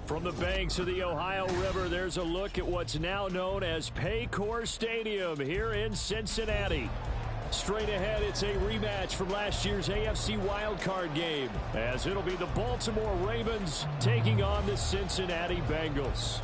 From the banks of the Ohio River, there's a look at what's now known as Paycor Stadium here in Cincinnati. Straight ahead, it's a rematch from last year's AFC wildcard game, as it'll be the Baltimore Ravens taking on the Cincinnati Bengals.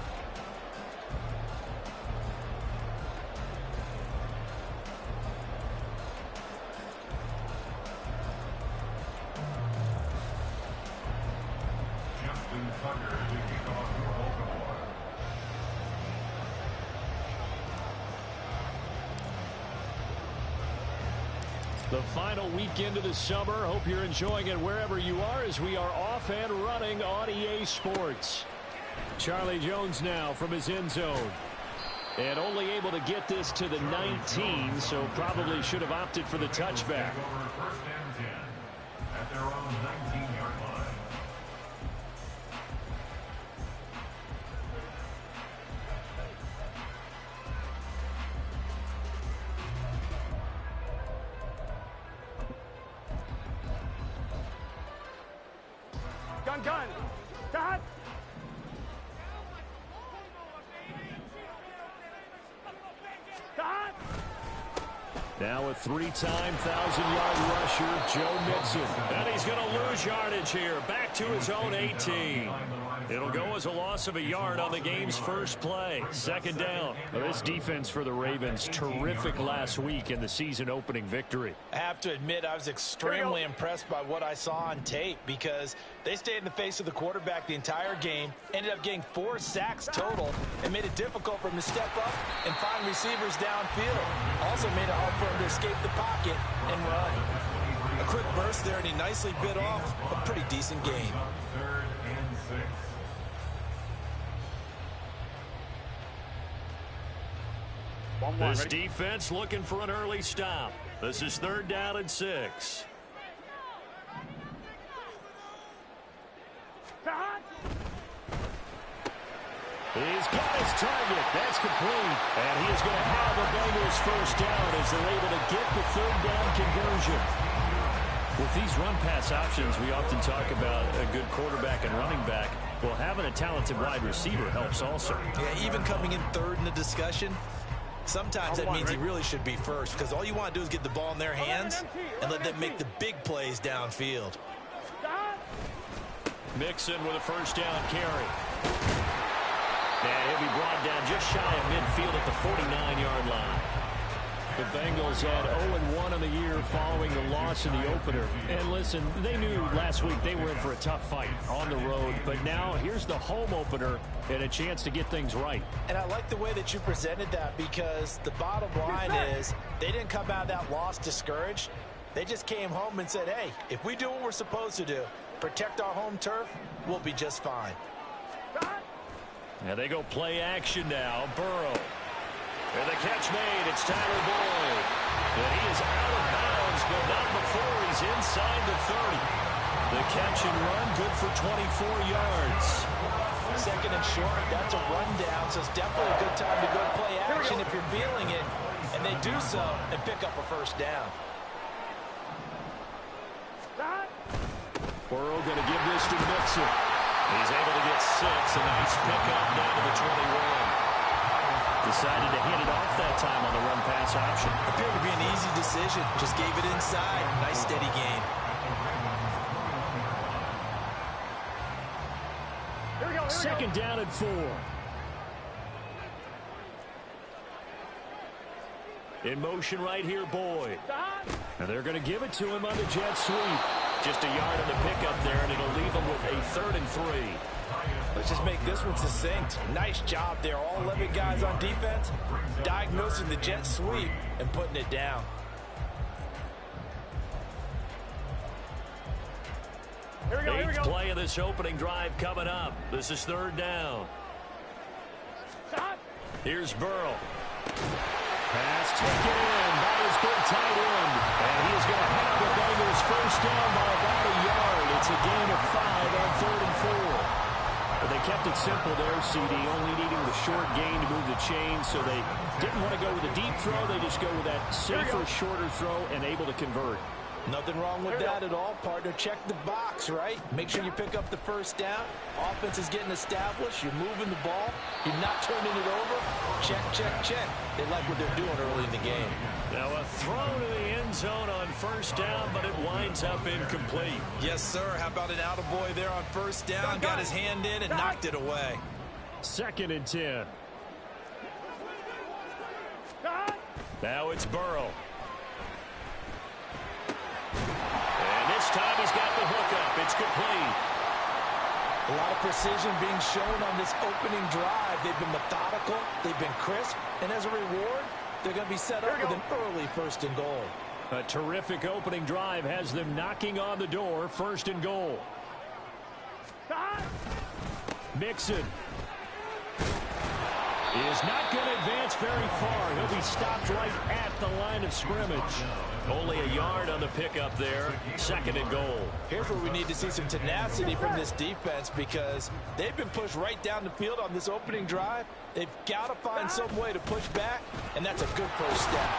The final weekend of the summer. Hope you're enjoying it wherever you are as we are off and running on EA Sports. Charlie Jones now from his end zone. And only able to get this to the 19, so probably should have opted for the touchback. First and 10 at their own 19-yard line. Gun. Dot. Dot. Now a three-time 1,000-yard rusher, Joe Mixon. And he's going to lose yardage here. Back to his own 18. It'll go as a loss of a yard on the game's first play. Second down. Well, this defense for the Ravens, terrific last week in the season-opening victory. I have to admit, I was extremely impressed by what I saw on tape because they stayed in the face of the quarterback the entire game, ended up getting 4 sacks total, and made it difficult for him to step up and find receivers downfield. Also made it hard for him to escape the pocket and run. A quick burst there, and he nicely bit off a pretty decent game. Third and 6. This defense looking for an early stop. This is 3rd down and 6. He's got his target. That's complete. And he is going to have the Bengals first down as they're able to get the 3rd down conversion. With these run-pass options, we often talk about a good quarterback and running back. Well, having a talented wide receiver helps also. Yeah, even coming in 3rd in the discussion, sometimes that means he really should be first because all you want to do is get the ball in their hands and let them make the big plays downfield. Mixon with a first down carry. And he'll be brought down just shy of midfield at the 49-yard line. The Bengals had 0-1 on the year following the loss in the opener. And listen, they knew last week they were in for a tough fight on the road. But now here's the home opener and a chance to get things right. And I like the way that you presented that because the bottom line is they didn't come out of that loss discouraged. They just came home and said, hey, if we do what we're supposed to do, protect our home turf, we'll be just fine. Now they go play action now. Burrow. And the catch made. It's Tyler Boyd. And he is out of bounds, but not before he's inside the 30. The catch and run good for 24 yards. 2nd and short. That's a rundown, so it's definitely a good time to go play action if you're feeling it. And they do so and pick up a first down. Burrow going to give this to Mixon. He's able to get 6. A nice pickup down to the 21. Decided to hand it off that time on the run-pass option. Appeared to be an easy decision. Just gave it inside. Nice steady gain. Second down and 4. In motion right here, Boyd. And they're going to give it to him on the jet sweep. Just a yard on the pickup there, and it'll leave him with a 3rd and 3. Let's just make this one succinct. Nice job there. All 11 guys on defense diagnosing the jet sweep and putting it down. Eighth play of this opening drive coming up. This is 3rd down. Here's Burrow. Pass taken in by his big tight end. And he is going to have the Bengals first down by about a yard. It's a gain of 5 on 3rd and 4. But they kept it simple there, CD, only needing the short gain to move the chain, so they didn't want to go with a deep throw. They just go with that safer, shorter throw and able to convert. Nothing wrong with that at all, partner. Check the box, right? Make sure you pick up the first down. Offense is getting established. You're moving the ball. You're not turning it over. Check, check, check. They like what they're doing early in the game. Now a throw to the end zone on first down, but it winds up incomplete. Yes, sir. How about an attaboy there on first down? Got his hand in and knocked it away. 2nd and 10. Now it's Burrow. And this time he's got the hookup. It's complete. A lot of precision being shown on this opening drive. They've been methodical. They've been crisp. And as a reward, they're going to be set up with an early 1st and goal. A terrific opening drive has them knocking on the door. 1st and goal. Mixon is not going to advance very far. He'll be stopped right at the line of scrimmage. Only a yard on the pickup there. 2nd and goal. Here's where we need to see some tenacity from this defense because they've been pushed right down the field on this opening drive. They've got to find some way to push back, and that's a good first step.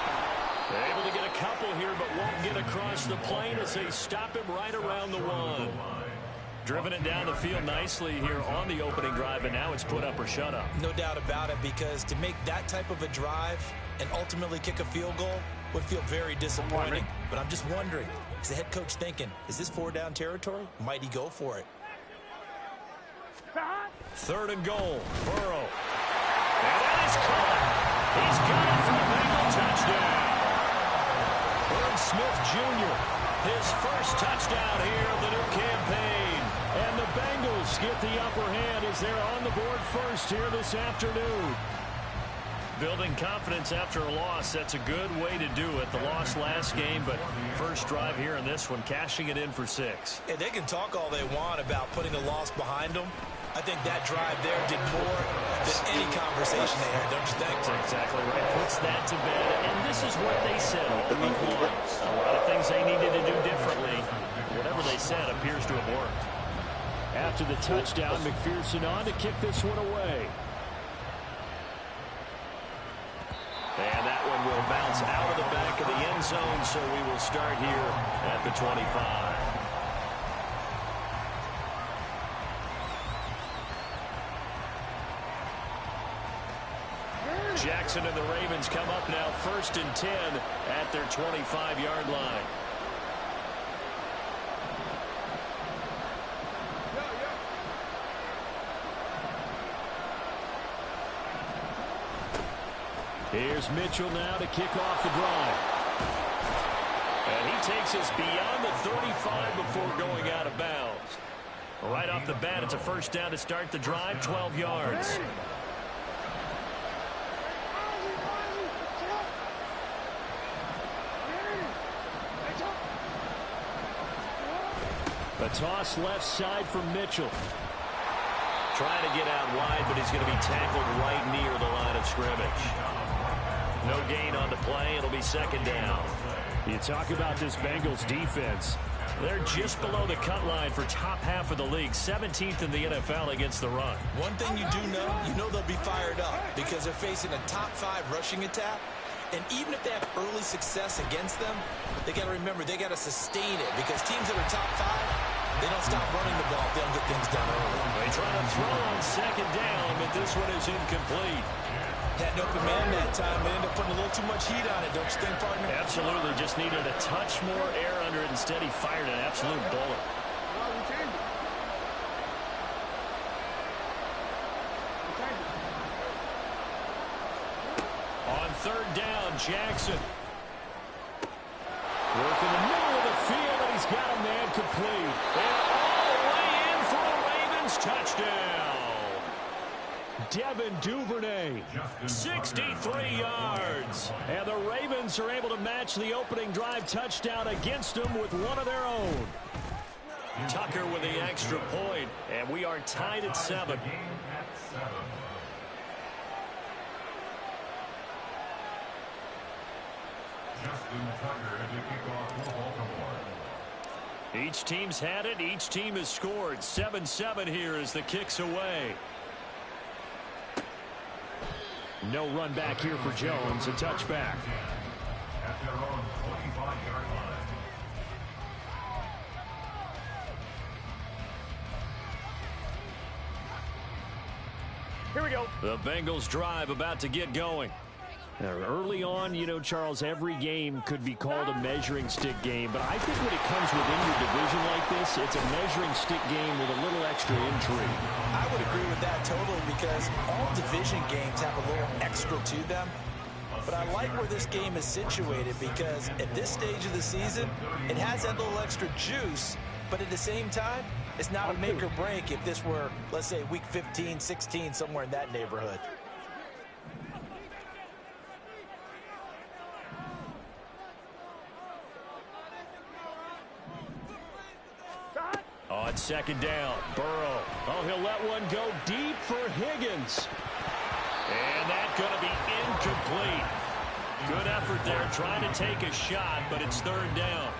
They're able to get a couple here, but won't get across the plane as they stop him right around the 1. Driven it down the field nicely here on the opening drive, and now it's put up or shut up. No doubt about it, because to make that type of a drive and ultimately kick a field goal would feel very disappointing. But I'm just wondering, is the head coach thinking, is this 4-down territory? Might he go for it? 3rd and goal. Burrow. And that is caught. He's got it for a Bengal touchdown. Herb Smith Jr., his first touchdown here of the new campaign. And the Bengals get the upper hand as they're on the board first here this afternoon. Building confidence after a loss, that's a good way to do it. The loss last game, but first drive here in this one, cashing it in for 6. And they can talk all they want about putting a loss behind them. I think that drive there did more than any conversation they had, don't you think? That's exactly right. Puts that to bed, and this is what they said all week long. A lot of things they needed to do differently. Whatever they said appears to have worked. After the touchdown, McPherson on to kick this one away. And that one will bounce out of the back of the end zone, so we will start here at the 25. Jackson and the Ravens come up now 1st and 10 at their 25-yard line. Here's Mitchell now to kick off the drive. And he takes us beyond the 35 before going out of bounds. Right off the bat, it's a 1st down to start the drive, 12 yards. A toss left side from Mitchell. Trying to get out wide, but he's going to be tackled right near the line of scrimmage. No gain on the play. It'll be 2nd down. You talk about this Bengals defense. They're just below the cut line for top half of the league, 17th in the NFL against the run. One thing you do know, they'll be fired up because they're facing a top 5 rushing attack. And even if they have early success against them, they got to remember they got to sustain it because teams that are top 5, they don't stop running the ball if they don't get things done early. They try to throw on 2nd down, but this one is incomplete. Had an open man that time. They ended up putting a little too much heat on it, don't you think, partner? Absolutely. Just needed a touch more air under it. Instead, he fired an absolute bullet. On 3rd down, Jackson. Working the middle of the field, and he's got a man complete. And all the way in for the Ravens. Touchdown. Devin Duvernay, 63 yards. And the Ravens are able to match the opening drive touchdown against them with one of their own. Tucker with the extra point, and we are tied at 7. Each team's had it. Each team has scored. 7-7 here as the kick's away. No run back here for Jones. A touchback. At their own 25-yard line. Here we go. The Bengals drive about to get going. Now, early on, you know, Charles, every game could be called a measuring stick game, but I think when it comes within your division like this, it's a measuring stick game with a little extra intrigue. I would agree with that totally, because all division games have a little extra to them. But I like where this game is situated, because at this stage of the season, it has that little extra juice, but at the same time, it's not a make or break if this were, let's say, week 15, 16, somewhere in that neighborhood. On second down, Burrow. Oh, he'll let one go deep for Higgins. And that's going to be incomplete. Good effort there, trying to take a shot, but it's third down.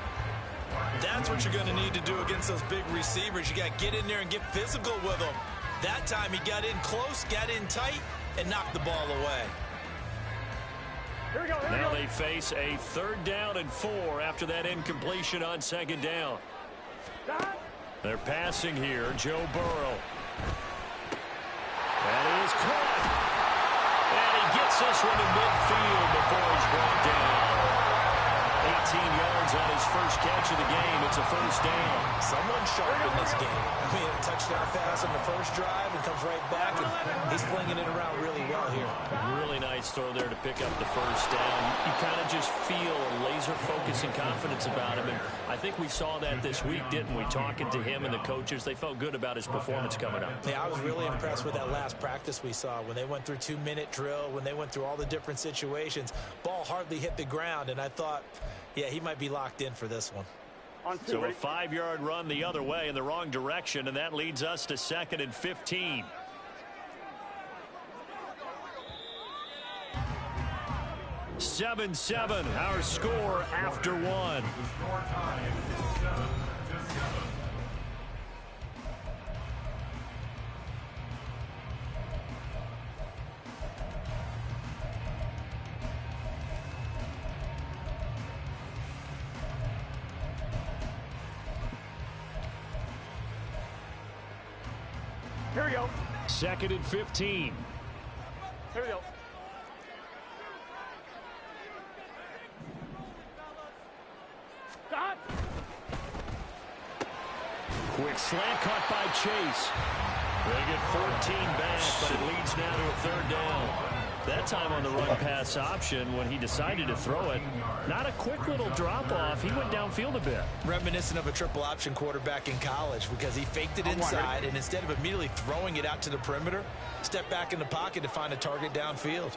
That's what you're going to need to do against those big receivers. You got to get in there and get physical with them. That time he got in close, got in tight, and knocked the ball away. Here we go. Now they face a 3rd down and 4 after that incompletion on second down. They're passing here, Joe Burrow. That is caught. And he gets this one to midfield before he's brought down. 18 yards on his first catch of the game. It's a first down. Someone sharp in this game. I mean, a touchdown pass on the first drive and comes right back, and he's flinging it around really well here. Really nice throw there to pick up the first down. You kind of just feel a laser focus and confidence about him, and I think we saw that this week, didn't we? Talking to him and the coaches, they felt good about his performance coming up. Yeah, I was really impressed with that last practice we saw when they went through 2-minute drill, when they went through all the different situations. Ball hardly hit the ground, and I thought, yeah, he might be locked in for this one. So a 5-yard run the other way in the wrong direction, and that leads us to 2nd and 15. Seven, our score after one. Here we go. 2nd and 15. Here we go. Stop. Quick slant caught by Chase. They get 14 back, but it leads now to a 3rd down. That time on the run pass option when he decided to throw it. Not a quick little drop off. He went downfield a bit. Reminiscent of a triple option quarterback in college, because he faked it inside, and instead of immediately throwing it out to the perimeter, stepped back in the pocket to find a target downfield.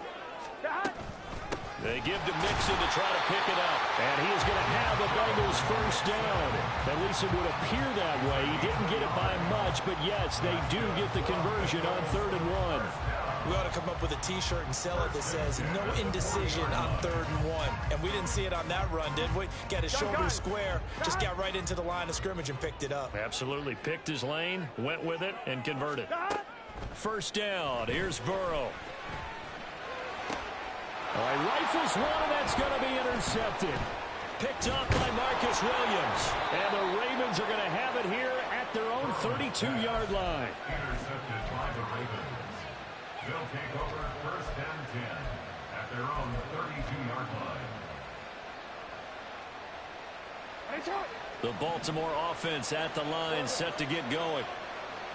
They give to Mixon to try to pick it up. And he is going to have the Bengals first down. At least it would appear that way. He didn't get it by much, but yes, they do get the conversion on 3rd and 1. We ought to come up with a T-shirt and sell it that says, no indecision on 3rd and 1. And we didn't see it on that run, did we? Got his shoulder square, just got right into the line of scrimmage and picked it up. Absolutely. Picked his lane, went with it, and converted. First down. Here's Burrow. All right, rifles one, and that's going to be intercepted. Picked up by Marcus Williams. And the Ravens are going to have it here at their own 32-yard line. Intercepted by the Ravens. They'll take over 1st and 10 at their own 32-yard line. The Baltimore offense at the line, set to get going.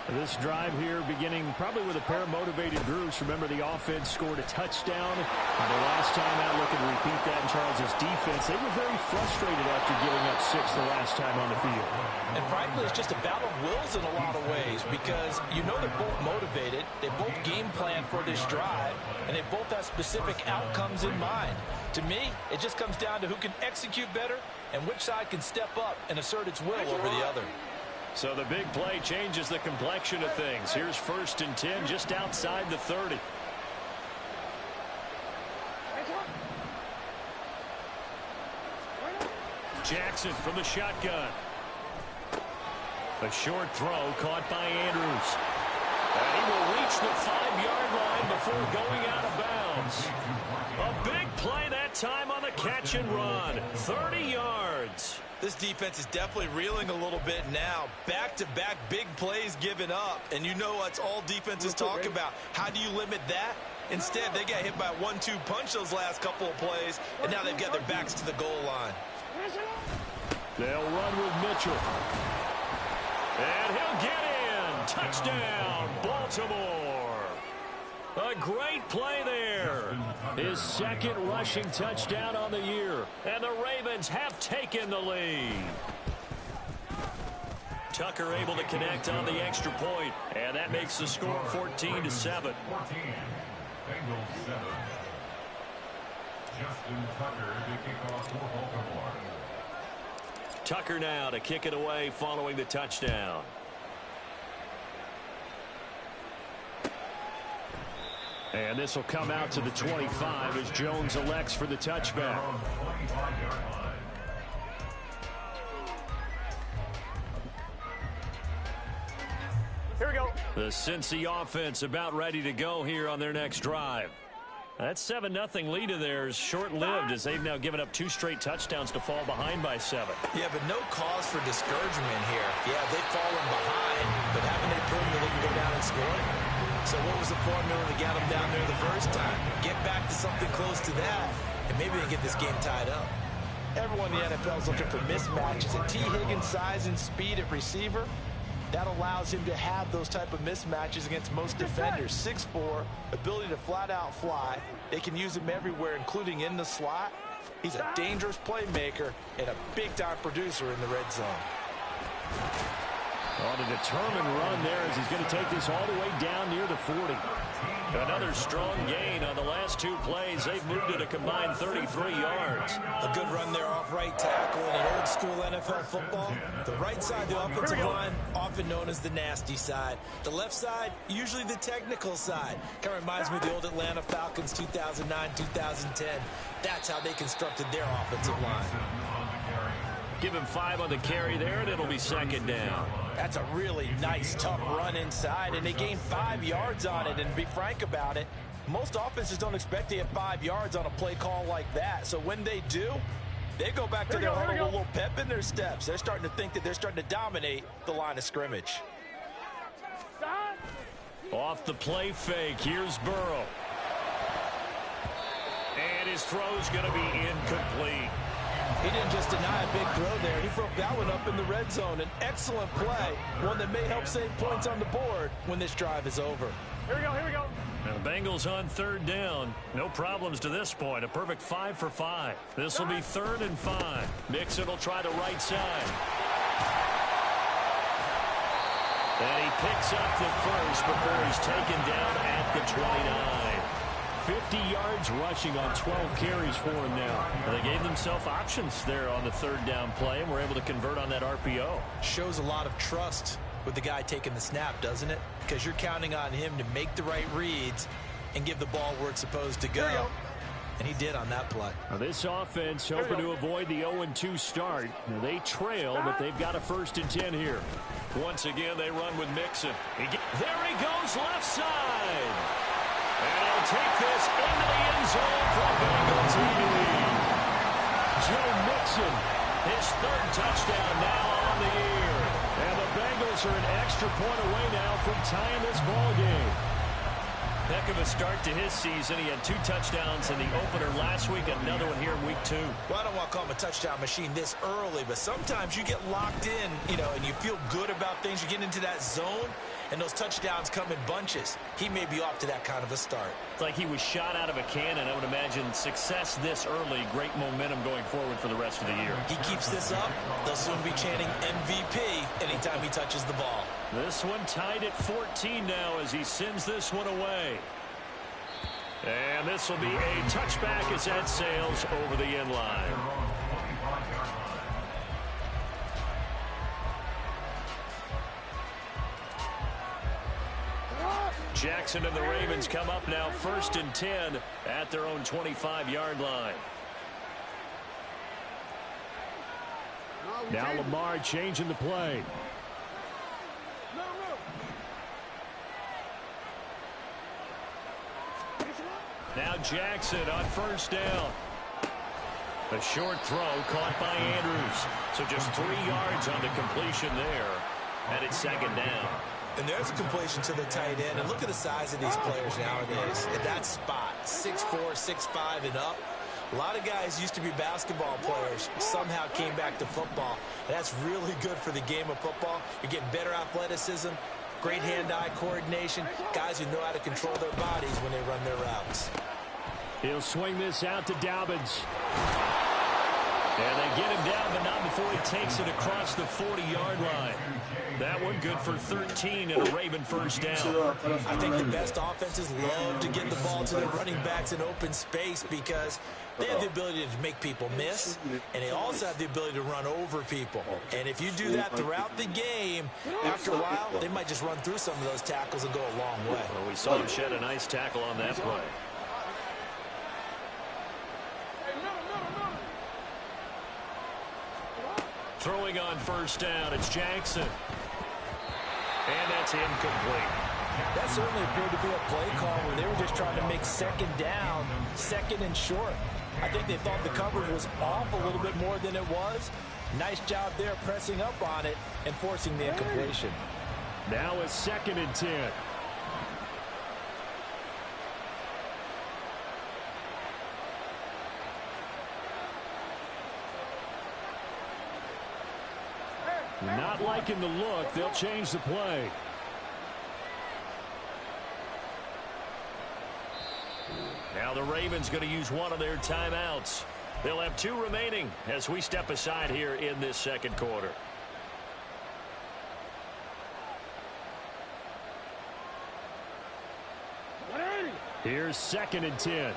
This drive here beginning probably with a pair of motivated groups. Remember, the offense scored a touchdown. The last time out, looking to repeat that in Charles's defense. They were very frustrated after giving up 6 the last time on the field. And frankly, it's just a battle of wills in a lot of ways, because you know they're both motivated. They both game plan for this drive, and they both have specific outcomes in mind. To me, it just comes down to who can execute better and which side can step up and assert its will over the other. So the big play changes the complexion of things. Here's 1st and 10 just outside the 30. Jackson from the shotgun. A short throw caught by Andrews. And he will reach the 5-yard line before going out of bounds. A big play that time on the catch and run. 30 yards. This defense is definitely reeling a little bit now. Back-to-back big plays given up. And you know what's all defenses talk about. How do you limit that? Instead, they got hit by a 1-2 punch those last couple of plays, and now they've got their backs to the goal line. They'll run with Mitchell. And he'll get in. Touchdown, Baltimore. A great play there. His second rushing touchdown on the year. And the Ravens have taken the lead. Tucker able to connect on the extra point. And that makes the score 14-7. 14. Bengals 7. Justin Tucker to kick off for Baltimore. Tucker now to kick it away following the touchdown. And this will come out to the 25 as Jones elects for the touchback. Here we go. The Cincy offense about ready to go here on their next drive. That 7-0 lead of theirs short-lived as they've now given up 2 straight touchdowns to fall behind by 7. Yeah, but no cause for discouragement here. Yeah, they've fallen behind, but haven't they proven that they can go down and score? So what was the formula to get them down there the first time? Get back to something close to that, and maybe they get this game tied up. Everyone in the NFL is looking for mismatches. And T. Higgins' size and speed at receiver, that allows him to have those type of mismatches against most defenders. 6'4", ability to flat-out fly. They can use him everywhere, including in the slot. He's a dangerous playmaker and a big-time producer in the red zone. On a determined run there as he's going to take this all the way down near the 40. Another strong gain on the last 2 plays. They've moved it a combined 33 yards. A good run there off right tackle in an old-school NFL football. The right side, the offensive line, often known as the nasty side. The left side, usually the technical side. Kind of reminds me of the old Atlanta Falcons 2009, 2010. That's how they constructed their offensive line. Give him 5 on the carry there, and it'll be second down. That's a really nice, tough run inside, and they gained 5 yards on it. And to be frank about it, most offenses don't expect to get 5 yards on a play call like that. So when they do, they go back to their huddle with a little pep in their steps. They're starting to think that they're starting to dominate the line of scrimmage. Off the play fake, here's Burrow. And his throw's going to be incomplete. He didn't just deny a big throw there. He broke that one up in the red zone. An excellent play, one that may help save points on the board when this drive is over. Here we go, here we go. And the Bengals on 3rd down. No problems to this point. A perfect 5 for 5. This will be 3rd and 5. Mixon will try the right side. And he picks up the first before he's taken down at the 29. 50 yards rushing on 12 carries for him now. And they gave themselves options there on the 3rd down play and were able to convert on that RPO. Shows a lot of trust with the guy taking the snap, doesn't it? Because you're counting on him to make the right reads and give the ball where it's supposed to go. And he did on that play. Now this offense hoping to avoid the 0-2 start. Now they trail, but they've got a 1st and 10 here. Once again, they run with Mixon. There he goes left side. And he'll take this into the end zone for a Bengals lead. Joe Mixon, his 3rd touchdown now on the year. And the Bengals are an extra point away now from tying this ball game. Heck of a start to his season. He had 2 touchdowns in the opener last week, another one here in week 2. Well, I don't want to call him a touchdown machine this early, but sometimes you get locked in, and you feel good about things. You get into that zone, and those touchdowns come in bunches. He may be off to that kind of a start. It's like he was shot out of a cannon. I would imagine success this early, great momentum going forward for the rest of the year. He keeps this up, they'll soon be chanting MVP anytime he touches the ball. This one tied at 14 now as he sends this one away. And this will be a touchback as that sails over the end line. Jackson and the Ravens come up now 1st and 10 at their own 25-yard line. Now Lamar changing the play. Now Jackson on first down. A short throw caught by Andrews. So just 3 yards on the completion there. And it's second down. And there's a completion to the tight end. And look at the size of these players nowadays. At that spot, 6'4", 6'5", and up. A lot of guys used to be basketball players, somehow came back to football. And that's really good for the game of football. You're getting better athleticism, great hand-eye coordination, guys who know how to control their bodies when they run their routes. He'll swing this out to Dobbins. And they get him down, but not before he takes it across the 40-yard line. That one good for 13 and a Raven first down. I think the best offenses love to get the ball to their running backs in open space because they have the ability to make people miss, and they also have the ability to run over people. And if you do that throughout the game, after a while, they might just run through some of those tackles and go a long way. Well, we saw him shed a nice tackle on that play. Throwing on first down, it's Jackson. And that's incomplete. That certainly appeared to be a play call where they were just trying to make second down, second and short. I think they thought the coverage was off a little bit more than it was. Nice job there pressing up on it and forcing the incompletion. Now a 2nd and 10. Not liking the look. They'll change the play. Now the Ravens going to use one of their timeouts. They'll have 2 remaining as we step aside here in this second quarter. Here's 2nd and 10.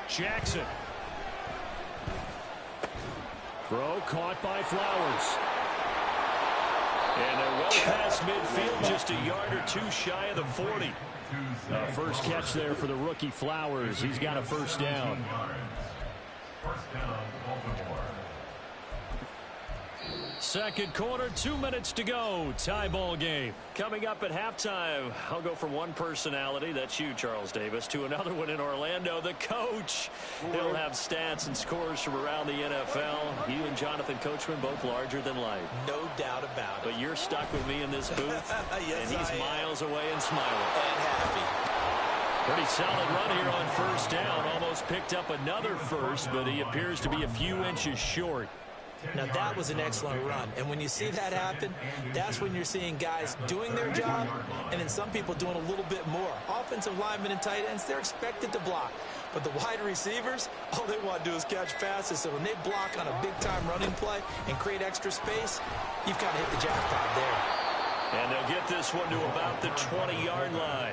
Jackson. Throw caught by Flowers. And they're well past midfield, just a yard or 2 shy of the 40. First catch there for the rookie Flowers. He's got a first down. First down, Baltimore. Second quarter, 2 minutes to go. Tie ball game. Coming up at halftime, I'll go from one personality, that's you, Charles Davis, to another one in Orlando, the coach. He'll have stats and scores from around the NFL. You and Jonathan Coachman both larger than life. No doubt about it. But you're stuck with me in this booth, yes, and he's miles away and smiling. And happy. Pretty solid run here on first down. Almost picked up another first, but he appears to be a few inches short. Now, that was an excellent run. And when you see that happen, that's when you're seeing guys doing their job and then some people doing a little bit more. Offensive linemen and tight ends, they're expected to block. But the wide receivers, all they want to do is catch passes. So when they block on a big-time running play and create extra space, you've kind of hit the jackpot there. And they'll get this one to about the 20-yard line.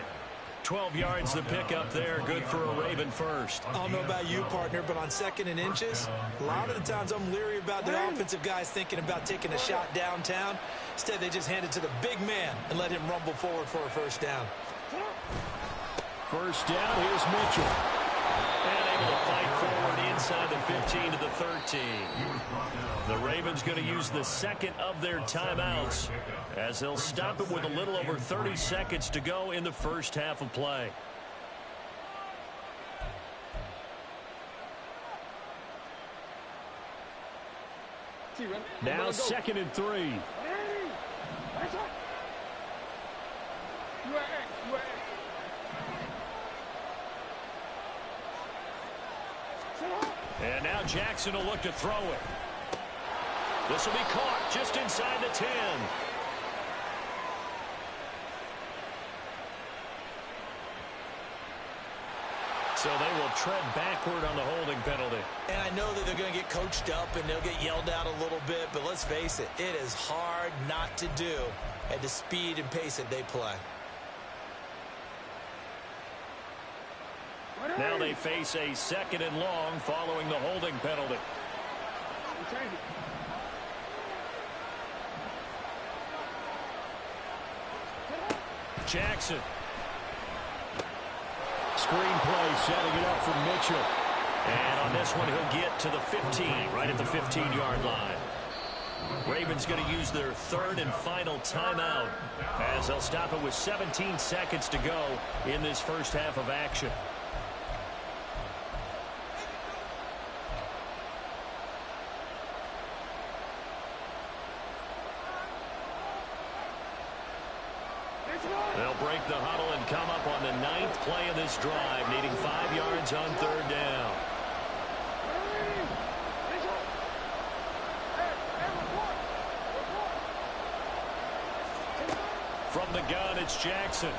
12 yards to pick up there. Good for a Raven first. I don't know about you, partner, but on 2nd and inches, a lot of the times I'm leery about the offensive guys thinking about taking a shot downtown. Instead, they just hand it to the big man and let him rumble forward for a first down. First down, here's Mitchell. And able to fight forward inside the 15 to the 13. The Ravens going to use the second of their timeouts as they'll stop it with a little over 30 seconds to go in the first half of play. Now 2nd and 3. And now Jackson will look to throw it. This will be caught just inside the 10. So they will tread backward on the holding penalty. And I know that they're going to get coached up and they'll get yelled at a little bit, but let's face it, it is hard not to do at the speed and pace that they play. Now they face a 2nd and long following the holding penalty. Jackson. Screen play setting it up for Mitchell. And on this one, he'll get to the 15, right at the 15-yard line. Ravens going to use their third and final timeout as they'll stop it with 17 seconds to go in this first half of action. They'll break the huddle and come up on the 9th play of this drive, needing 5 yards on third down. From the gun, it's Jackson.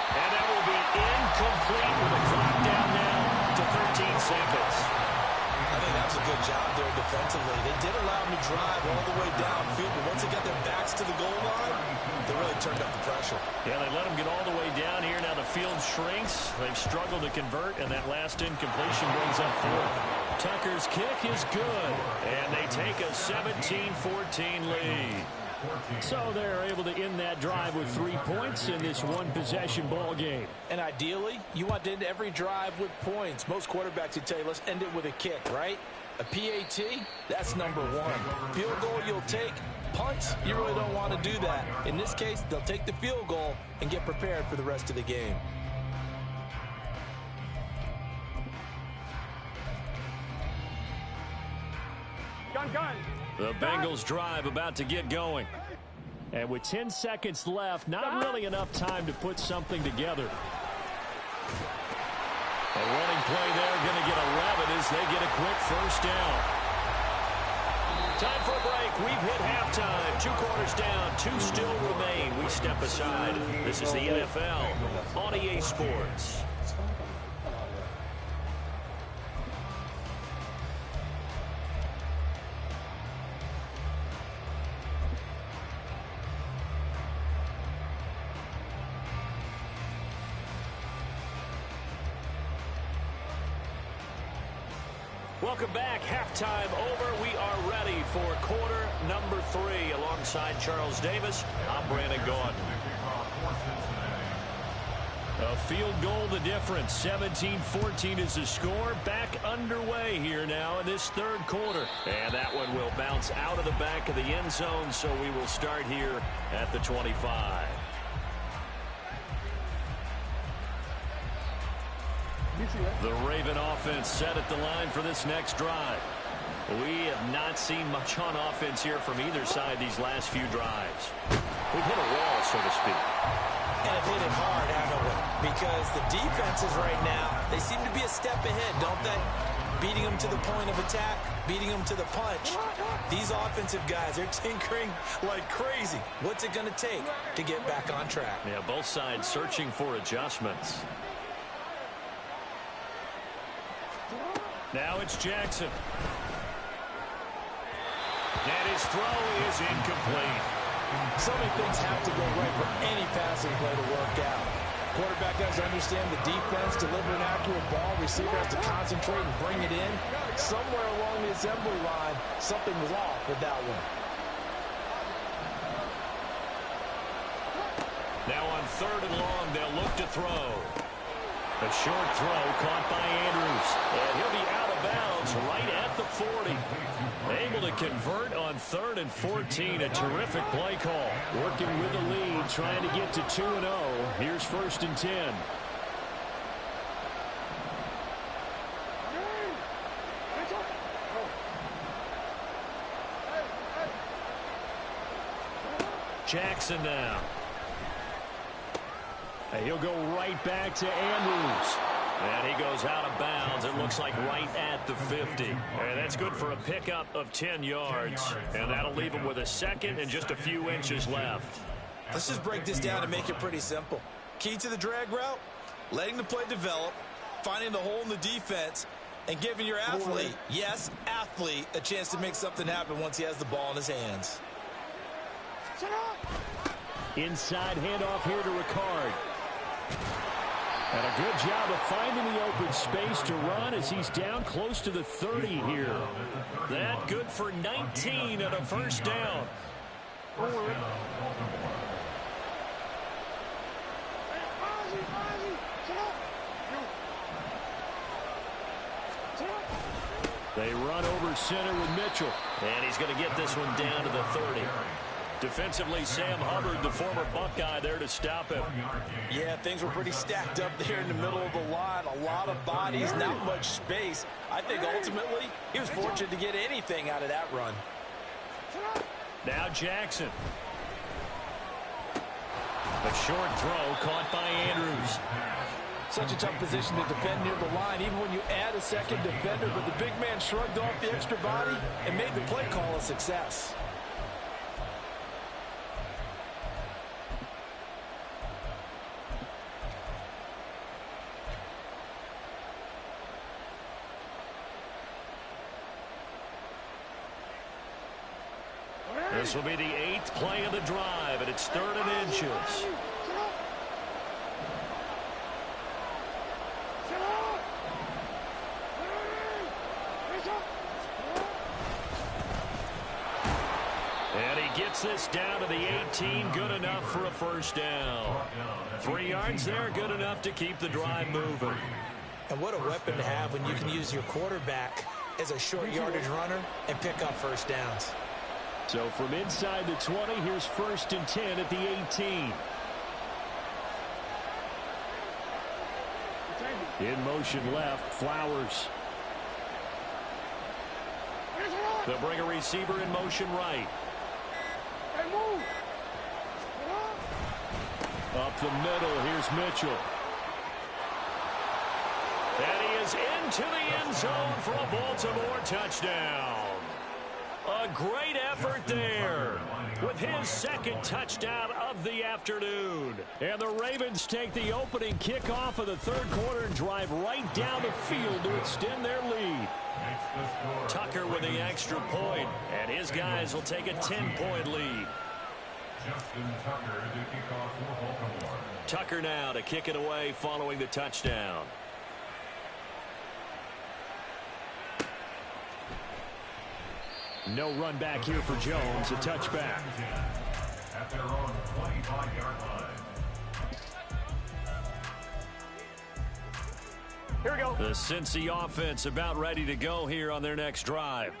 And that will be incomplete with the clock down now to 13 seconds. I think that's a good job there defensively. They did allow them to drive all the way downfield, but once they got their backs to the goal line, they really turned up the pressure. Yeah, they let them get all the way down here. Now the field shrinks. They've struggled to convert, and that last incompletion brings up 4th. Tucker's kick is good, and they take a 17-14 lead. So they're able to end that drive with 3 points in this one-possession ball game. And ideally, you want to end every drive with points. Most quarterbacks would tell you, let's end it with a kick, right? A PAT, that's number 1. Field goal you'll take. Punts, you really don't want to do that. In this case, they'll take the field goal and get prepared for the rest of the game. Gun. The Bengals drive about to get going. And with 10 seconds left, not really enough time to put something together. A running play there, going to get 11 as they get a quick first down. Time for a break. We've hit halftime. 2 quarters down, 2 still remain. We step aside. This is the NFL on EA Sports. Welcome back. Halftime over. We are ready for quarter number 3. Alongside Charles Davis, I'm Brandon Gaudin. A field goal the difference. 17-14 is the score. Back underway here now in this third quarter. And that one will bounce out of the back of the end zone, so we will start here at the 25. The Raven offense set at the line for this next drive. We have not seen much on offense here from either side these last few drives. We've hit a wall, so to speak. And have hit it hard, haven't we? Because the defenses right now, they seem to be a step ahead, don't they? Beating them to the point of attack, beating them to the punch. These offensive guys, they're tinkering like crazy. What's it going to take to get back on track? Yeah, both sides searching for adjustments. Now it's Jackson. And his throw is incomplete. So many things have to go right for any passing play to work out. Quarterback has to understand the defense, deliver an accurate ball. Receiver has to concentrate and bring it in. Somewhere along the assembly line, something was off with that one. Now on 3rd and long, they'll look to throw. A short throw caught by Andrews. And he'll be out of bounds right at the 40. Able to convert on 3rd and 14. A terrific play call. Working with the lead, trying to get to 2-0. Here's 1st and 10. Jackson now. And he'll go right back to Andrews. And he goes out of bounds. It looks like right at the 50. And that's good for a pickup of 10 yards. And that'll leave him with a second and just a few inches left. Let's just break this down and make it pretty simple. Key to the drag route, letting the play develop, finding the hole in the defense, and giving your athlete, yes, athlete, a chance to make something happen once he has the ball in his hands. Inside handoff here to Ricard. And a good job of finding the open space to run as he's down close to the 30 here. That good for 19 and a first down. They run over center with Mitchell. And he's going to get this one down to the 30. Defensively, Sam Hubbard, the former Buckeye, there to stop him. Yeah, things were pretty stacked up there in the middle of the line. A lot of bodies, not much space. I think ultimately he was fortunate to get anything out of that run. Now Jackson. A short throw caught by Andrews. Such a tough position to defend near the line, even when you add a second defender. But the big man shrugged off the extra body and made the play call a success. This will be the 8th play of the drive, and it's 3rd and inches. And he gets this down to the 18, good enough for a first down. 3 yards there, good enough to keep the drive moving. And what a weapon to have when you can use your quarterback as a short yardage runner and pick up first downs. So from inside the 20, here's 1st and 10 at the 18. In motion left, Flowers. They'll bring a receiver in motion right. Up the middle, here's Mitchell. And he is into the end zone for a Baltimore touchdown. A great effort there with his 2nd touchdown of the afternoon. And the Ravens take the opening kickoff of the 3rd quarter and drive right down the field to extend their lead. Tucker with the extra point, and his guys will take a 10-point lead. Justin Tucker to kick off for Baltimore. Tucker now to kick it away following the touchdown. No run back here for Jones, a touchback. At their own 25-yard line. Here we go. The Cincy offense about ready to go here on their next drive.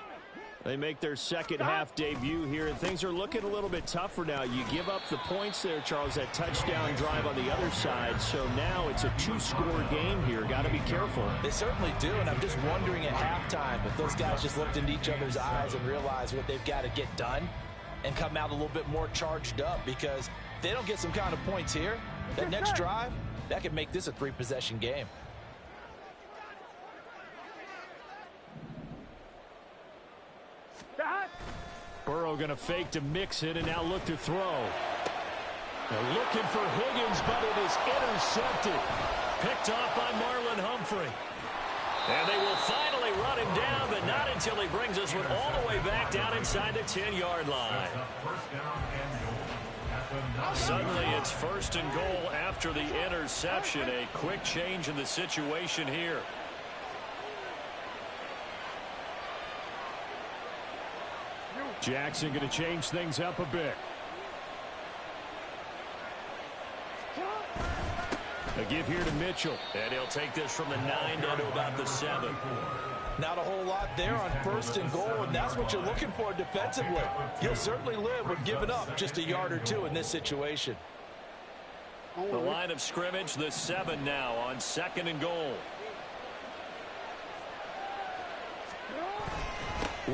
They make their second half debut here, and things are looking a little bit tougher now. You give up the points there, Charles, that touchdown drive on the other side. So now it's a 2-score game here. Got to be careful. They certainly do, and I'm just wondering at halftime if those guys just looked into each other's eyes and realized what they've got to get done and come out a little bit more charged up, because if they don't get some kind of points here, that next drive, that could make this a 3-possession game. Burrow going to fake to mix it and now look to throw. They're looking for Higgins, but it is intercepted. Picked off by Marlon Humphrey. And they will finally run him down, but not until he brings us one all the way back down inside the 10-yard line. Suddenly it's 1st and goal after the interception. A quick change in the situation here. Jackson going to change things up a bit. A give here to Mitchell. And he'll take this from the 9 down to about the 7. Not a whole lot there on 1st and goal, and that's what you're looking for defensively. You'll certainly live with giving up just a yard or 2 in this situation. The line of scrimmage, the 7 now on 2nd and goal.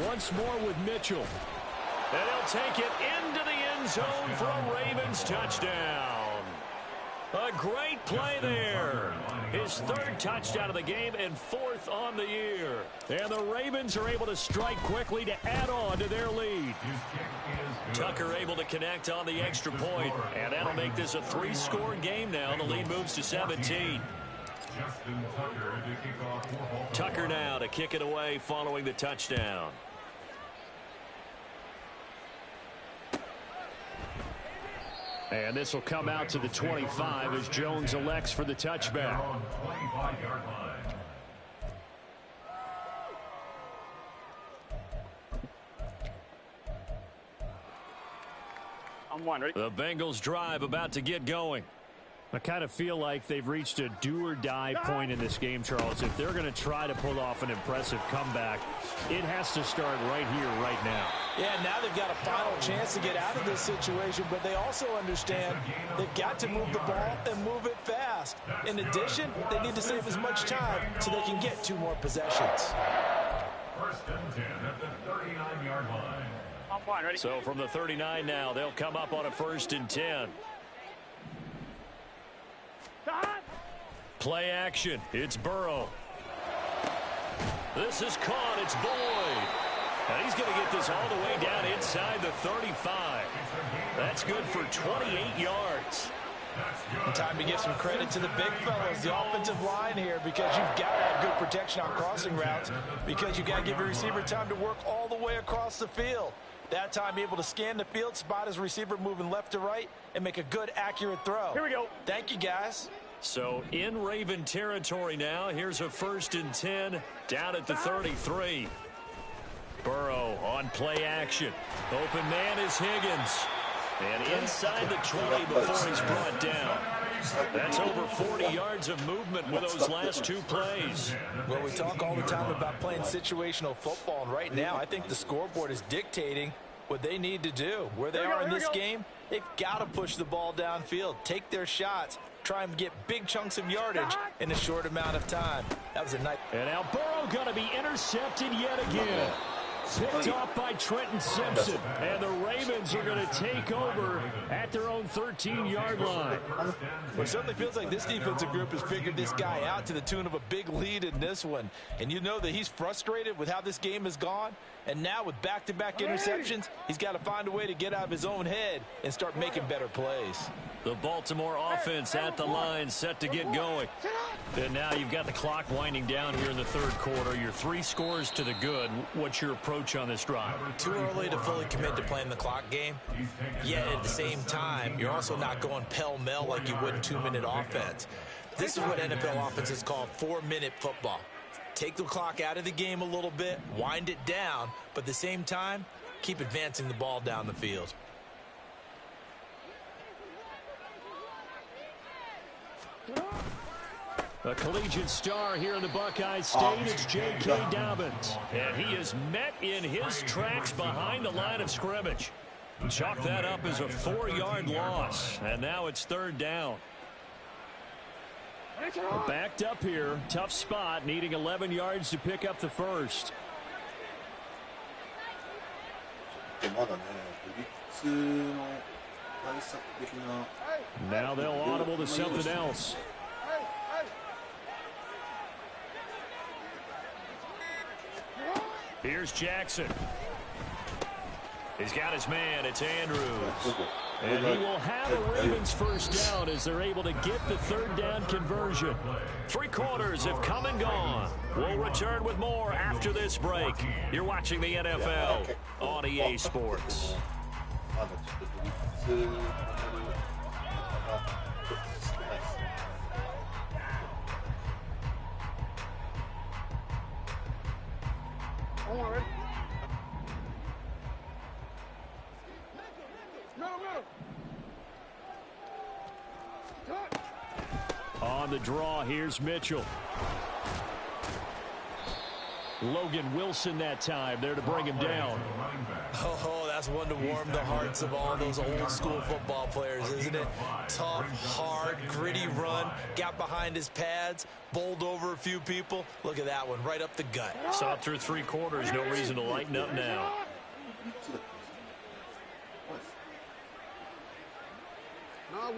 Once more with Mitchell. And he'll take it into the end zone for a Ravens touchdown. A great play there. His 3rd touchdown of the game and 4th on the year. And the Ravens are able to strike quickly to add on to their lead. Tucker able to connect on the extra point, and that'll make this a 3-score game now. The lead moves to 17. Tucker now to kick it away following the touchdown. And this will come out to the 25 as Jones elects for the touchback. I'm one, ready? The Bengals drive about to get going. I kind of feel like they've reached a do-or-die point in this game, Charles. If they're going to try to pull off an impressive comeback, it has to start right here, right now. Yeah, now they've got a final chance to get out of this situation, but they also understand they've got to move the ball and move it fast. In addition, they need to save as much time so they can get 2 more possessions. First and 10 at the 39-yard line. On one, ready? So from the 39 now, they'll come up on a 1st and 10. Play action. It's Burrow. This is caught. It's Boyd. And he's going to get this all the way down inside the 35. That's good for 28 yards. And time to give some credit to the big fellas, the offensive line here, because you've got to have good protection on crossing routes, because you've got to give your receiver time to work all the way across the field. That time, be able to scan the field, spot his receiver moving left to right, and make a good, accurate throw. Here we go. Thank you, guys. So in Raven territory now. Here's a 1st and 10 down at the 33. Burrow on play action. Open man is Higgins. And inside the 20 before he's brought down. That's over 40 yards of movement with those last 2 plays. Well, we talk all the time about playing situational football, and right now I think the scoreboard is dictating what they need to do. Where they are in this game, they've got to push the ball downfield, take their shots, try and get big chunks of yardage in a short amount of time. That was a nice. And now Burrow going to be intercepted yet again. Picked off by Trenton Simpson. And the Ravens are going to take over at their own 13-yard line. Well, it certainly feels like this defensive group has figured this guy out to the tune of a big lead in this one. And you know that he's frustrated with how this game has gone. And now with back-to-back interceptions, he's got to find a way to get out of his own head and start making better plays. The Baltimore offense at the line, set to get going. And now you've got the clock winding down here in the 3rd quarter. Your 3 scores to the good. What's your approach on this drive? Too early to fully commit to playing the clock game. Yet at the same time, you're also not going pell-mell like you would in 2-minute offense. This is what NFL offenses call 4-minute football. Take the clock out of the game a little bit, wind it down, but at the same time, keep advancing the ball down the field. A collegiate star here in the Buckeye State, it's J.K. Dobbins. And he is met in his tracks behind the line of scrimmage. Chalk that up as a 4-yard loss. And now it's 3rd down. Backed up here, tough spot, needing 11 yards to pick up the first. Now they'll audible to something else. Here's Jackson. He's got his man. It's Andrews. And he will have a Ravens first down as they're able to get the 3rd down conversion. 3 quarters have come and gone. We'll return with more after this break. You're watching the NFL on EA Sports. On the draw, here's Mitchell. Logan Wilson that time there to bring him down. Oh, that's one to warm the hearts of all those old school football players, isn't it? Tough, hard, gritty run, got behind his pads, bowled over a few people. Look at that one, right up the gut. Saw it through 3 quarters, no reason to lighten up now.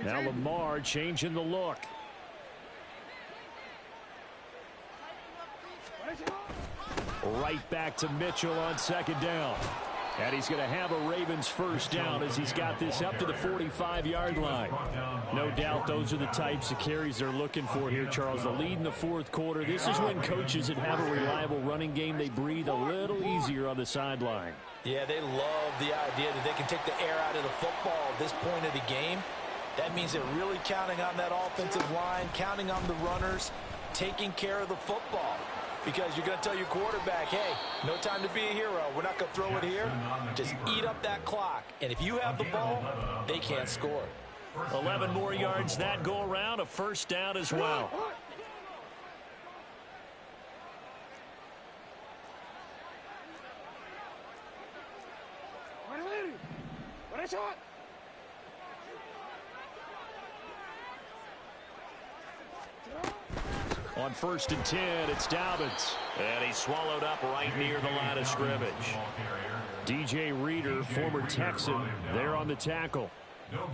Now Lamar changing the look. Right back to Mitchell on 2nd down. And he's going to have a Ravens first down as he's got this up to the 45-yard line. No doubt those are the types of carries they're looking for here, Charles. The lead in the 4th quarter. This is when coaches that have a reliable running game, they breathe a little easier on the sideline. Yeah, they love the idea that they can take the air out of the football at this point of the game. That means they're really counting on that offensive line, counting on the runners, taking care of the football. Because you're going to tell your quarterback, hey, no time to be a hero. We're not going to throw it here. Just eat up that clock. And if you have the ball, they can't score. 11 more yards that go around, a first down as well. On 1st and 10, it's Dobbins. And he's swallowed up right near the line of scrimmage. DJ Reader, former Texan, there on the tackle.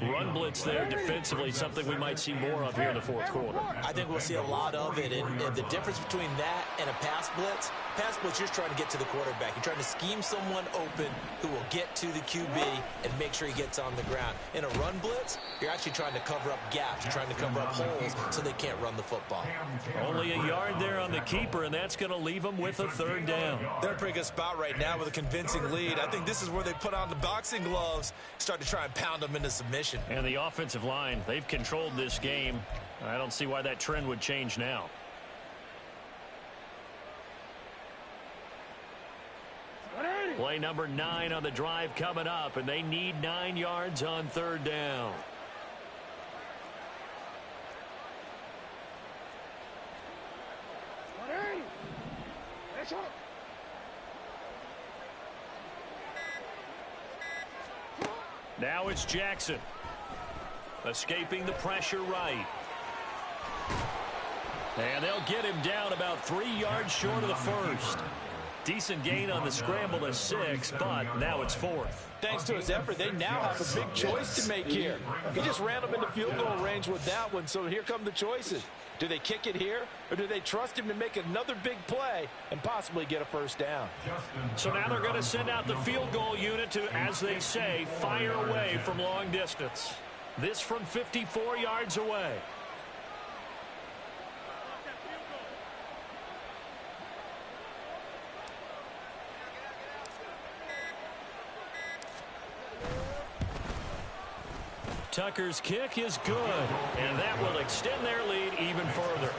Run blitz there defensively, something we might see more of here in the 4th quarter. I think we'll see a lot of it, and the difference between that and a pass blitz, you're just trying to get to the quarterback. You're trying to scheme someone open who will get to the QB and make sure he gets on the ground. In a run blitz, you're actually trying to cover up gaps. You're trying to cover up holes so they can't run the football. Only a yard there on the keeper, and that's going to leave them with a 3rd down. They're in a pretty good spot right now with a convincing lead. I think this is where they put on the boxing gloves, start to try and pound them into submission. And the offensive line, they've controlled this game. I don't see why that trend would change now. Play number 9 on the drive coming up, and they need 9 yards on 3rd down. Now it's Jackson. Escaping the pressure right. And they'll get him down about 3 yards short of the first. Decent gain on the scramble to 6, but now it's 4th. Thanks to his effort, they now have a big choice to make here. He just ran them into field goal range with that one, so here come the choices. Do they kick it here, or do they trust him to make another big play and possibly get a first down? So now they're going to send out the field goal unit to, as they say, fire away from long distance. This from 54 yards away. Tucker's kick is good, and that will extend their lead even further.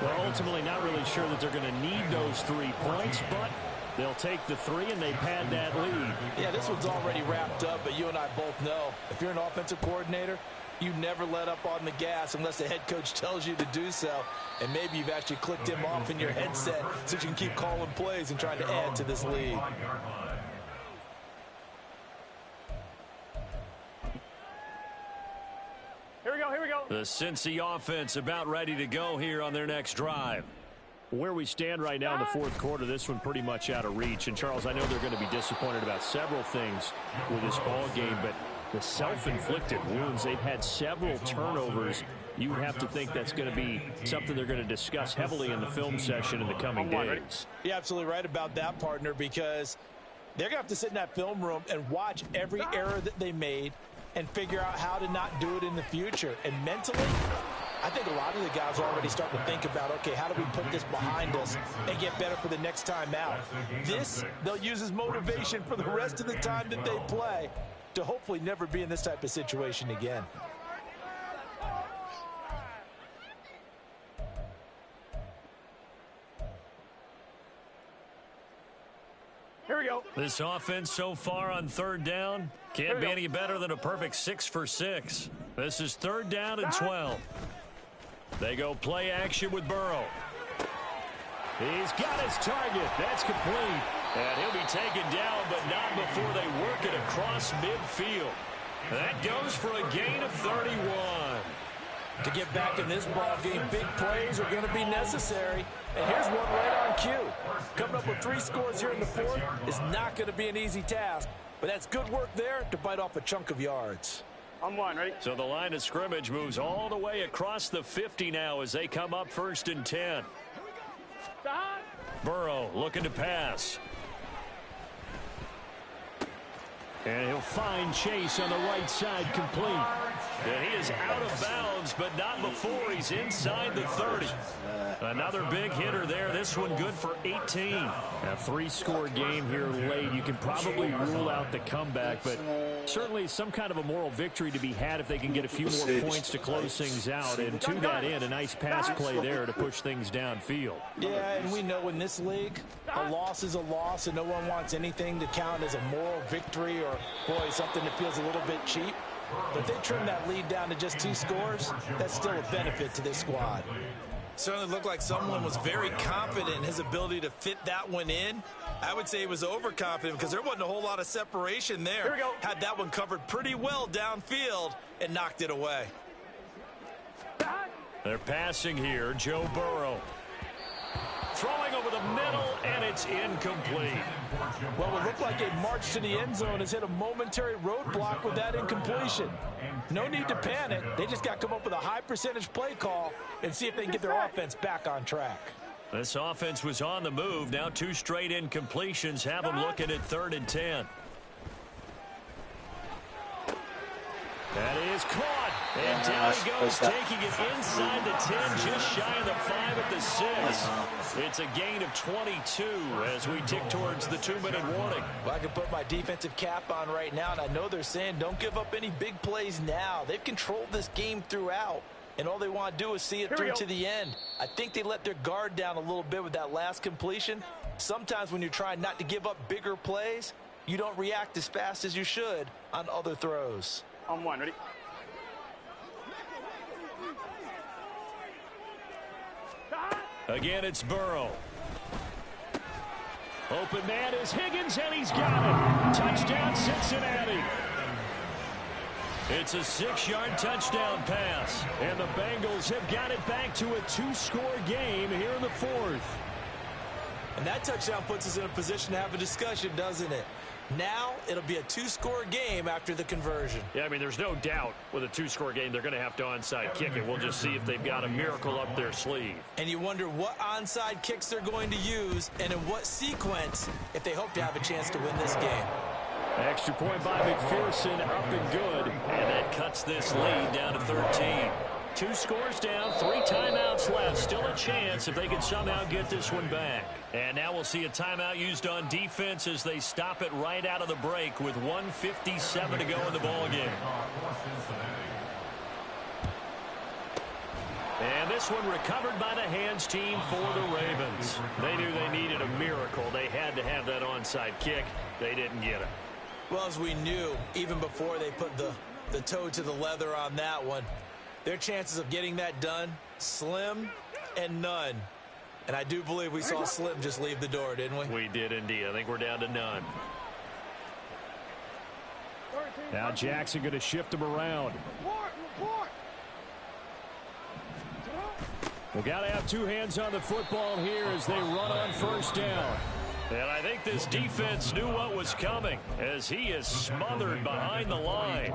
Well, ultimately not really sure that they're going to need those 3 points, but they'll take the 3 and they pad that lead. Yeah, this one's already wrapped up, but you and I both know if you're an offensive coordinator, you never let up on the gas unless the head coach tells you to do so. And maybe you've actually clicked him off in your headset so you can keep calling plays and trying to add to this lead. Here we go. The Cincy offense about ready to go here on their next drive. Where we stand right now in the 4th quarter, this one pretty much out of reach. And, Charles, I know they're going to be disappointed about several things with this ball game, but the self-inflicted wounds, they've had several turnovers. You would have to think that's going to be something they're going to discuss heavily in the film session in the coming days. You're absolutely right about that, partner, because they're going to have to sit in that film room and watch every error that they made and figure out how to not do it in the future. And mentally, I think a lot of the guys are already starting to think about, okay, how do we put this behind us and get better for the next time out? This, they'll use as motivation for the rest of the time that they play to hopefully never be in this type of situation again. Here we go. This offense so far on 3rd down can't be any better than a perfect 6 for 6. This is 3rd down and 12. They go play action with Burrow. He's got his target. That's complete. And he'll be taken down, but not before they work it across midfield. That goes for a gain of 31. To get back in this ball game, big plays are going to be necessary. And here's one right on cue. Coming up with 3 scores here in the 4th is not going to be an easy task, but that's good work there to bite off a chunk of yards. On 1, ready? So the line of scrimmage moves all the way across the 50 now as they come up 1st and 10. Burrow looking to pass. And he'll find Chase on the right side complete. And he is out of bounds, but not before he's inside the 30. Another big hitter there. This one good for 18. A 3-score game here late. You can probably rule out the comeback, but certainly some kind of a moral victory to be had if they can get a few more points to close things out. And to that end, a nice pass play there to push things downfield. Yeah, and we know in this league, a loss is a loss, and no one wants anything to count as a moral victory or, boy, something that feels a little bit cheap. But if they trim that lead down to just 2 scores, that's still a benefit to this squad. Certainly looked like someone was very confident in his ability to fit that one in. I would say he was overconfident because there wasn't a whole lot of separation there. Here we go. Had that one covered pretty well downfield and knocked it away. They're passing here. Joe Burrow. Throwing over the middle, and it's incomplete. Well, it looked like a march to the end zone has hit a momentary roadblock with that incompletion. No need to panic. They just got to come up with a high percentage play call and see if they can get their offense back on track. This offense was on the move. Now 2 straight incompletions have them looking at 3rd and 10. That is caught. And down he goes, taking it inside the 10, just shy of the 5 at the 6. It's a gain of 22 as we tick towards the 2-minute warning. Well, I can put my defensive cap on right now, and I know they're saying don't give up any big plays now. They've controlled this game throughout, and all they want to do is see it through to the end. I think they let their guard down a little bit with that last completion. Sometimes when you're trying not to give up bigger plays, you don't react as fast as you should on other throws. On 1, ready? Again, it's Burrow. Open man is Higgins, and he's got it. Touchdown, Cincinnati. It's a 6-yard touchdown pass. And the Bengals have got it back to a 2-score game here in the 4th. And that touchdown puts us in a position to have a discussion, doesn't it? Now it'll be a 2-score game after the conversion. Yeah, I mean, there's no doubt with a 2-score game, they're going to have to onside kick it. We'll just see if they've got a miracle up their sleeve. And you wonder what onside kicks they're going to use and in what sequence if they hope to have a chance to win this game. Extra point by McPherson, up and good. And that cuts this lead down to 13. 2 scores down, 3 timeouts left. Still a chance if they can somehow get this one back. And now we'll see a timeout used on defense as they stop it right out of the break with 1:57 to go in the ballgame. And this one recovered by the hands team for the Ravens. They knew they needed a miracle. They had to have that onside kick. They didn't get it. Well, as we knew, even before they put the toe to the leather on that one, their chances of getting that done, slim and none. And I do believe we saw Slim just leave the door, didn't we? We did indeed. I think we're down to none. Now Jackson going to shift him around. We've got to have 2 hands on the football here as they run on 1st down. And I think this defense knew what was coming as he is smothered behind the line.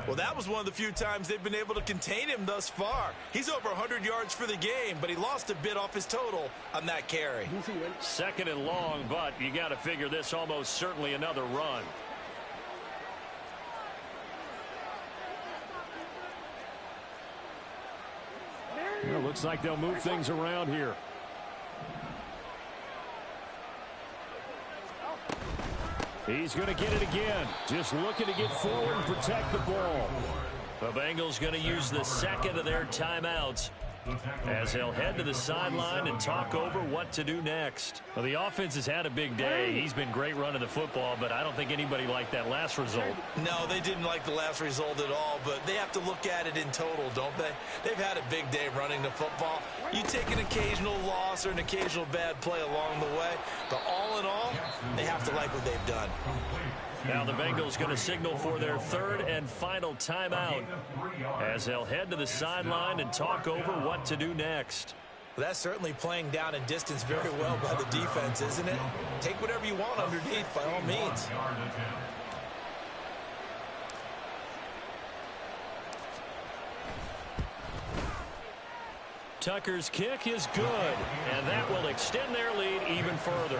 Well, that was one of the few times they've been able to contain him thus far. He's over 100 yards for the game, but he lost a bit off his total on that carry. 2nd and long, but you got to figure this almost certainly another run. Well, looks like they'll move things around here. He's going to get it again. Just looking to get forward and protect the ball. The Bengals going to use the 2nd of their timeouts as they'll head to the sideline and talk over what to do next. Well, the offense has had a big day. He's been great running the football, but I don't think anybody liked that last result. No, they didn't like the last result at all, but they have to look at it in total, don't they? They've had a big day running the football. You take an occasional loss or an occasional bad play along the way, but all in all, they have to like what they've done. Now the Bengals going to signal for their 3rd and final timeout as they'll head to the sideline and talk over what to do next. Well, that's certainly playing down in distance very well by the defense, isn't it? Take whatever you want underneath by all means. Tucker's kick is good, and that will extend their lead even further.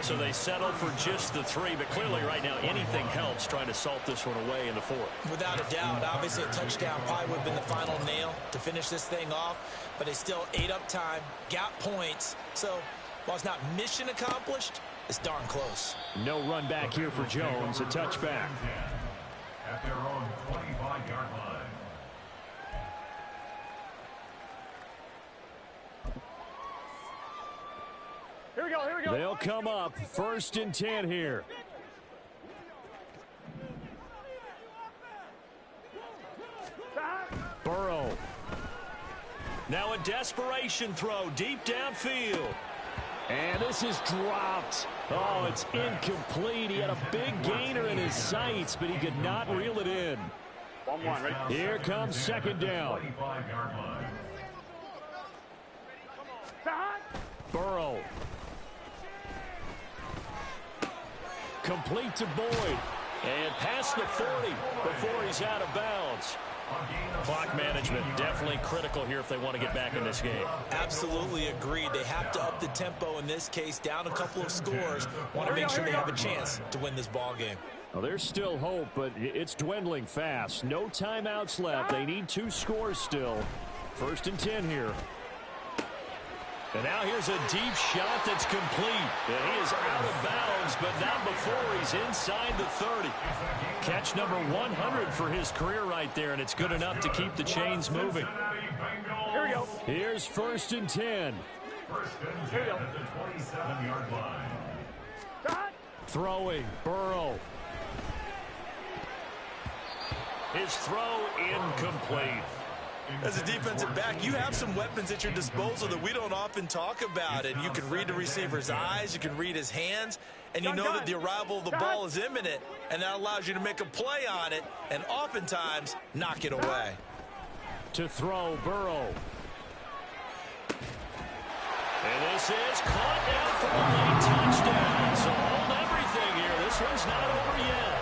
So they settle for just the 3, but clearly right now anything helps trying to salt this one away in the 4th. Without a doubt, obviously a touchdown probably would have been the final nail to finish this thing off, but they still ate up time, got points. So while it's not mission accomplished, it's darn close. No run back here for Jones, a touchback. At their own 25-yard line. Here we go, here we go. They'll come up 1st and 10 here. Now a desperation throw deep downfield. And this is dropped. Oh, it's incomplete. He had a big gainer in his sights, but he could not reel it in. 1-1, ready? Here comes second down. Burrow. Complete to Boyd. And past the 40 before he's out of bounds. Clock management definitely critical here if they want to get back in this game. Absolutely agreed. They have to up the tempo in this case, down a couple of scores. Want to make sure they have a chance to win this ball game. Well, there's still hope, but it's dwindling fast. No timeouts left. They need 2 scores still. 1st and 10 here. And now here's a deep shot that's complete. And he is out of bounds, but not before he's inside the 30. Catch number 100 for his career right there, and it's good enough to keep the chains moving. Here we go. Here's 1st and 10. Here we go. At the 27-yard line. Shot. Throwing, Burrow. His throw incomplete. As a defensive back, you have some weapons at your disposal that we don't often talk about. And you can read the receiver's eyes, you can read his hands, and you know that the arrival of the ball is imminent, and that allows you to make a play on it and oftentimes knock it away. To throw, Burrow. And this is caught down for a late touchdown. So hold everything here. This one's not over yet.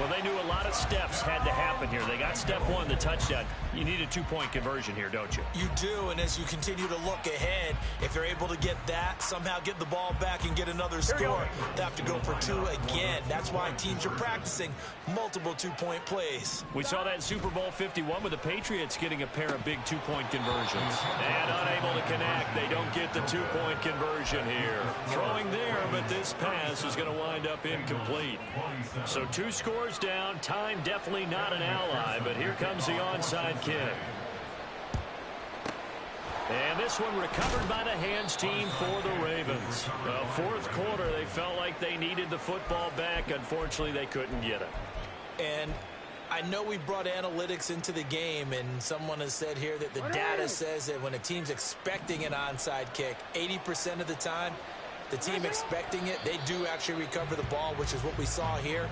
Well, they knew a lot of steps had to happen here. They got step 1, the touchdown. You need a 2-point conversion here, don't you? You do, and as you continue to look ahead, if they're able to get that, somehow get the ball back and get another score, they have to go for 2 again. That's why teams are practicing multiple 2-point plays. We saw that in Super Bowl 51 with the Patriots getting a pair of big 2-point conversions. And unable to connect. They don't get the 2-point conversion here. Throwing there, but this pass is going to wind up incomplete. So 2 scores down. Time definitely not an ally, but here comes the onside kick. And this one recovered by the hands team for the Ravens. 4th quarter, they felt like they needed the football back. Unfortunately, they couldn't get it. And I know we brought analytics into the game, and someone has said here that the data says that when a team's expecting an onside kick, 80% of the time, the team expecting it, they do actually recover the ball, which is what we saw here.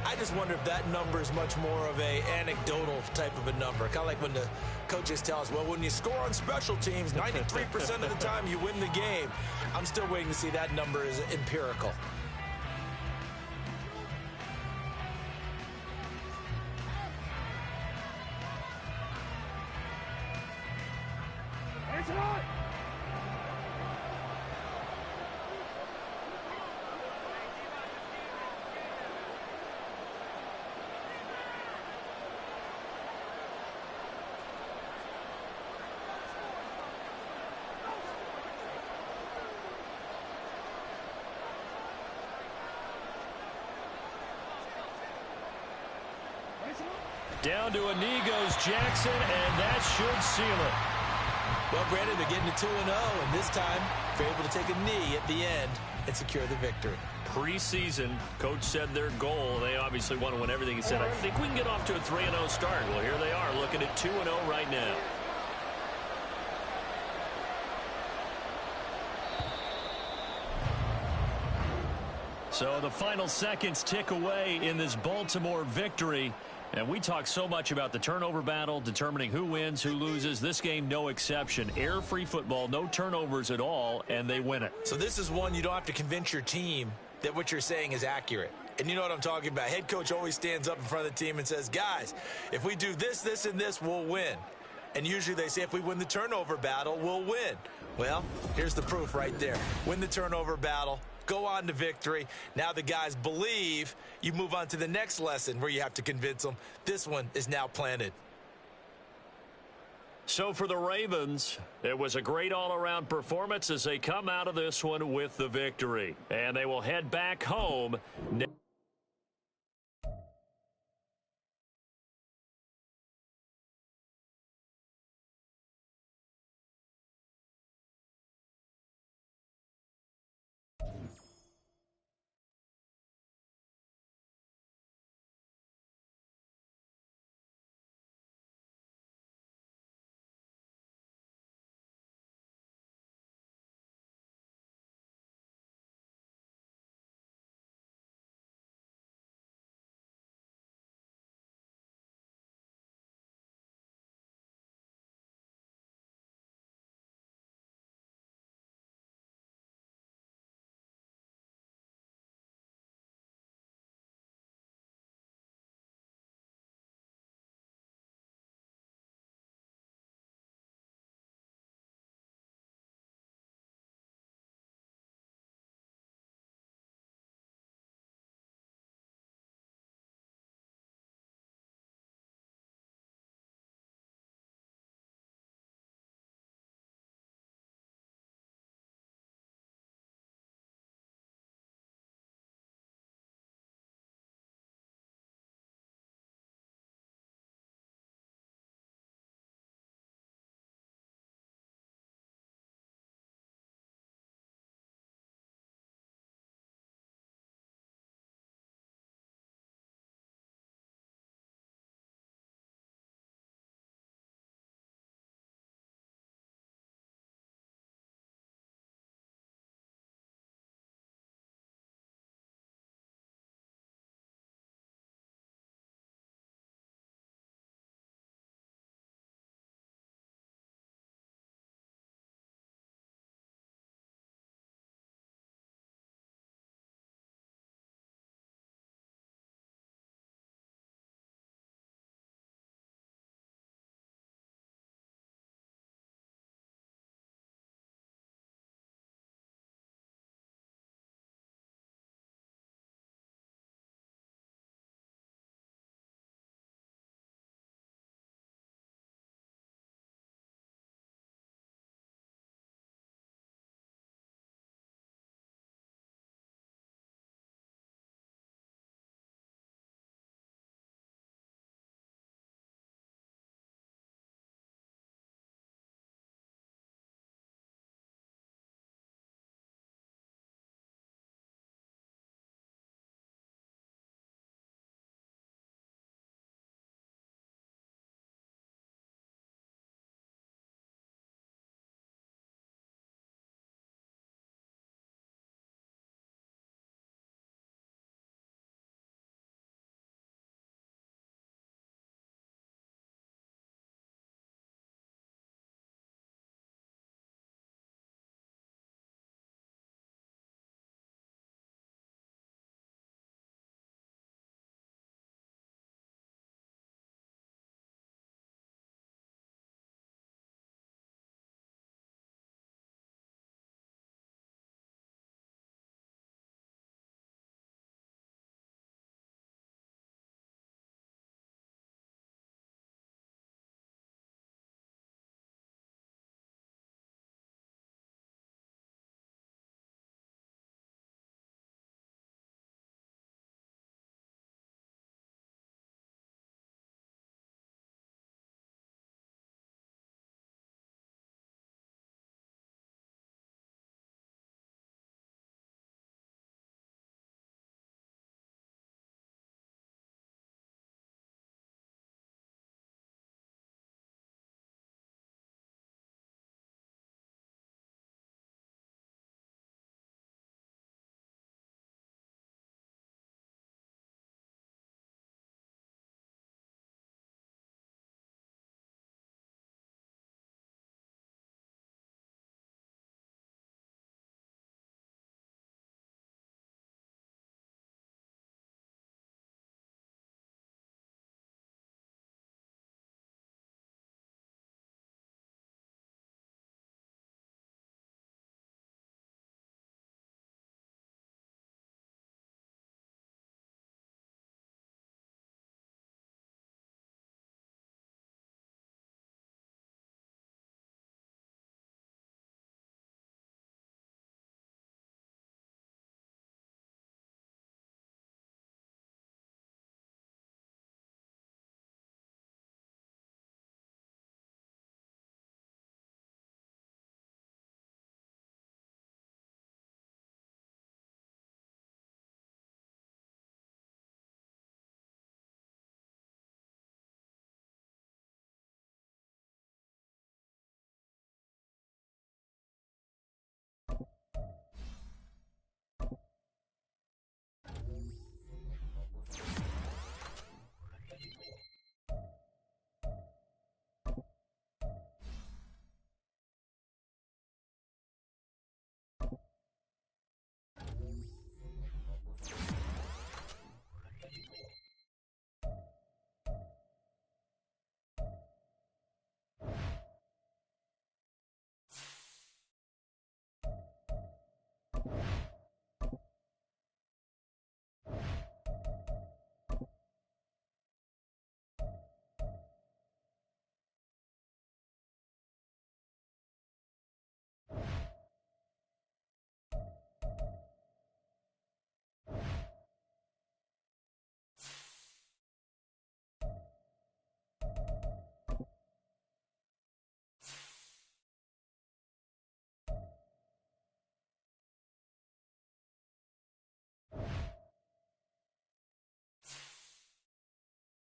I just wonder if that number is much more of a anecdotal type of a number. Kind of like when the coaches tell us, well, when you score on special teams, 93% of the time you win the game. I'm still waiting to see that number is empirical. It's on. Down to a knee goes Jackson, and that should seal it. Well, Brandon, they're getting to 2-0, and this time they're able to take a knee at the end and secure the victory. Preseason, coach said their goal, they obviously want to win everything. He said, I think we can get off to a 3-0 start. Well, here they are looking at 2-0 right now. So the final seconds tick away in this Baltimore victory. And we talk so much about the turnover battle, determining who wins, who loses. This game, no exception. Error-free football, no turnovers at all, and they win it. So this is one you don't have to convince your team that what you're saying is accurate. And you know what I'm talking about. Head coach always stands up in front of the team and says, guys, if we do this, this, and this, we'll win. And usually they say if we win the turnover battle, we'll win. Well, here's the proof right there. Win the turnover battle. Go on to victory. Now the guys believe. You move on to the next lesson where you have to convince them. This one is now planted. So for the Ravens, it was a great all-around performance as they come out of this one with the victory. And they will head back home.